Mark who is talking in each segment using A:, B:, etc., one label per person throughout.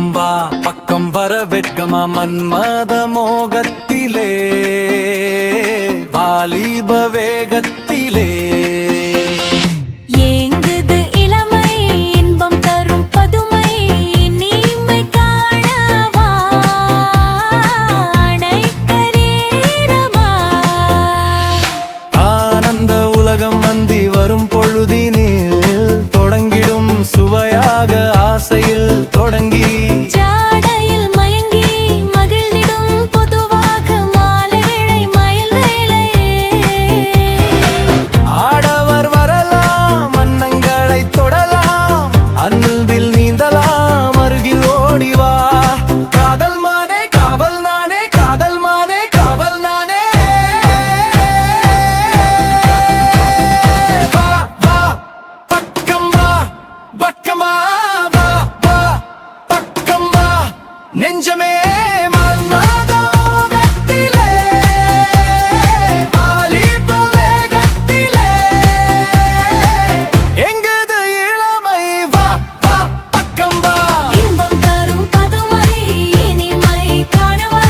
A: பக்கம் வா பக்கம் வர வெட்கமா மன்மத மோகத்திலே வாலிப வேகத்திலே
B: ஏங்குது இளமை இன்பம் தரும் பதுமை நீமை காணவா அணைக்கரேரமா
A: ஆனந்த உலகம் வந்தி வரும் பொழுதினில் தொடங்கிடும் சுவையாக ஆசையில் தொடங்கி
B: ஜாடையில் மயங்கி மகிழ்ந்திடும் பொதுவாக மாலை வேளை மயில் வேளை
A: ஆடவர் வரலாம் அன்னங்களை தொடலாம் அன்பில் நீந்தலாம் அருகில் ஓடிவா காதல் மானே காவல் நானே காதல் மானே காவல் நானே வா வா பக்கம் வா பக்கமா வா வா பக்கம் வா நெஞ்சமே மன்மத மோகத்திலே வாலிப வேகத்திலே எங்குது இளமை வா வா பக்கம் வா
B: இன்பம் தரும் பதுமை இனிமை காணவா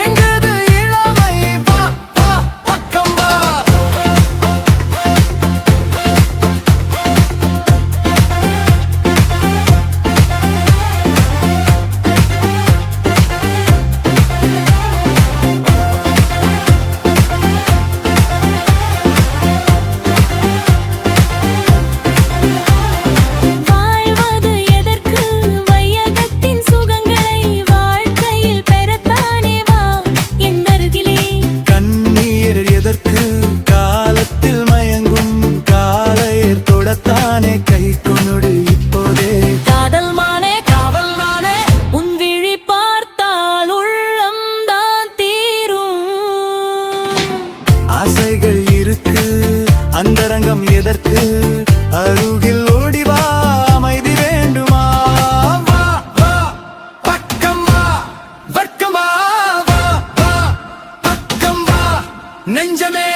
A: எங்குது இளமை வா வா பக்கம் வா
B: வாழ்வது எதற்கு வையகத்தின் சுகங்களை வாழ்க்கையில் பெறத்தானே வா என் அருகிலே
A: கண்ணீர் எதற்கு காலத்தில் மயங்கும் காலையர் தொடத்தானே கை கொண்டு இப்போதே
B: காதல் மானே
A: காவல் நானே
B: உன் விழி பார்த்தால் உள்ளம் தான் தீரும்
A: ஆசைகள் இருக்கு அந்தரங்கம் எதற்கு அருகில் ஓடிவா அமைதி வேண்டுமா வா வா பக்கம் வா வர்க்கமா வா வா பக்கம் வா நெஞ்சமே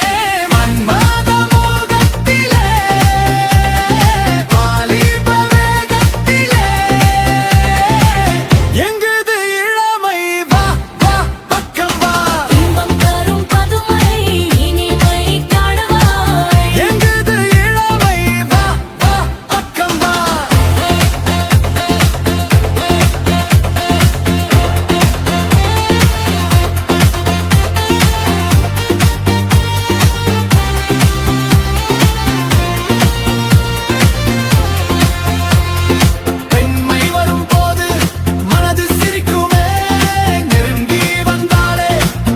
A: மன்மத மோகத்திலே வாலிப வேகத்திலே எங்குது இளமை வா வா பக்கம் வா
B: இன்பம் தரும் பதுமை இனிமை காணவா
A: எங்குது இளமை வா வா பக்கம் வா பெண்மை வரும் போது மனது சிரிக்குமே நெருங்கி வந்தாலே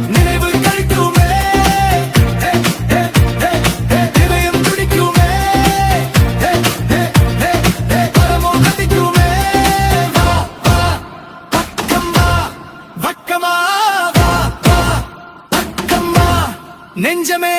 A: நினைவு கழிக்குமே இதயம் துடிக்குமே பரமோ கதிக்குமே வா வா பக்கம் வா பக்கமா வா வா பக்கம் வா நெஞ்சமே